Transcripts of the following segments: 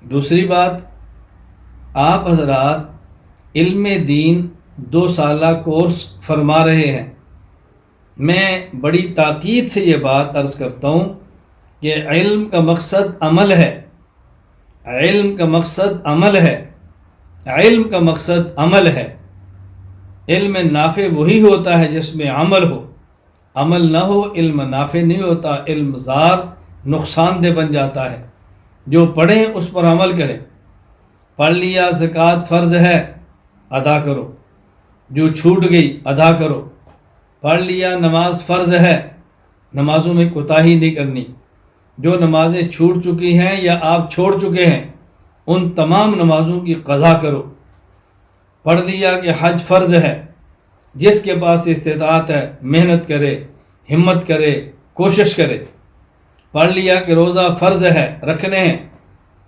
دوسری بات، آپ حضرات علم دین 2 سالہ کورس فرما رہے ہیں۔ میں بڑی تاکید سے یہ بات عرض کرتا ہوں کہ علم کا مقصد عمل ہے، علم کا مقصد عمل ہے، علم کا مقصد عمل ہے۔ علم نافع وہی ہوتا ہے جس میں عمل ہو، عمل نہ ہو علم نافع نہیں ہوتا، علم زار نقصان دہ بن جاتا ہے۔ جو پڑھیں اس پر عمل کریں۔ پڑھ لیا زکوٰۃ فرض ہے، ادا کرو، جو چھوٹ گئی ادا کرو۔ پڑھ لیا نماز فرض ہے، نمازوں میں کوتاہی نہیں کرنی۔ جو نمازیں چھوٹ چکی ہیں یا آپ چھوڑ چکے ہیں ان تمام نمازوں کی قضا کرو۔ پڑھ لیا کہ حج فرض ہے، جس کے پاس استطاعت ہے محنت کرے، ہمت کرے، کوشش کرے۔ پڑھ لیا کہ روزہ فرض ہے، رکھنے ہیں،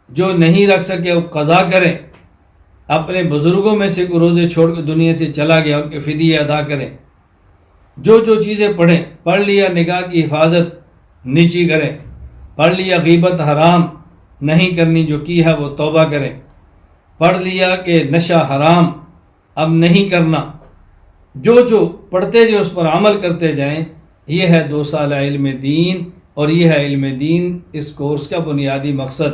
جو نہیں رکھ سکے وہ قضا کریں۔ اپنے بزرگوں میں سے کوئی روزے چھوڑ کے دنیا سے چلا گیا ان کے فدیے ادا کریں۔ جو چیزیں پڑھیں، پڑھ لیا نگاہ کی حفاظت نیچی کریں، پڑھ لیا غیبت حرام نہیں کرنی، جو کی ہے وہ توبہ کریں۔ پڑھ لیا کہ نشہ حرام اب نہیں کرنا۔ جو پڑھتے جو اس پر عمل کرتے جائیں، یہ ہے 2 سالہ علم دین، اور یہ ہے علم دین اس کورس کا بنیادی مقصد۔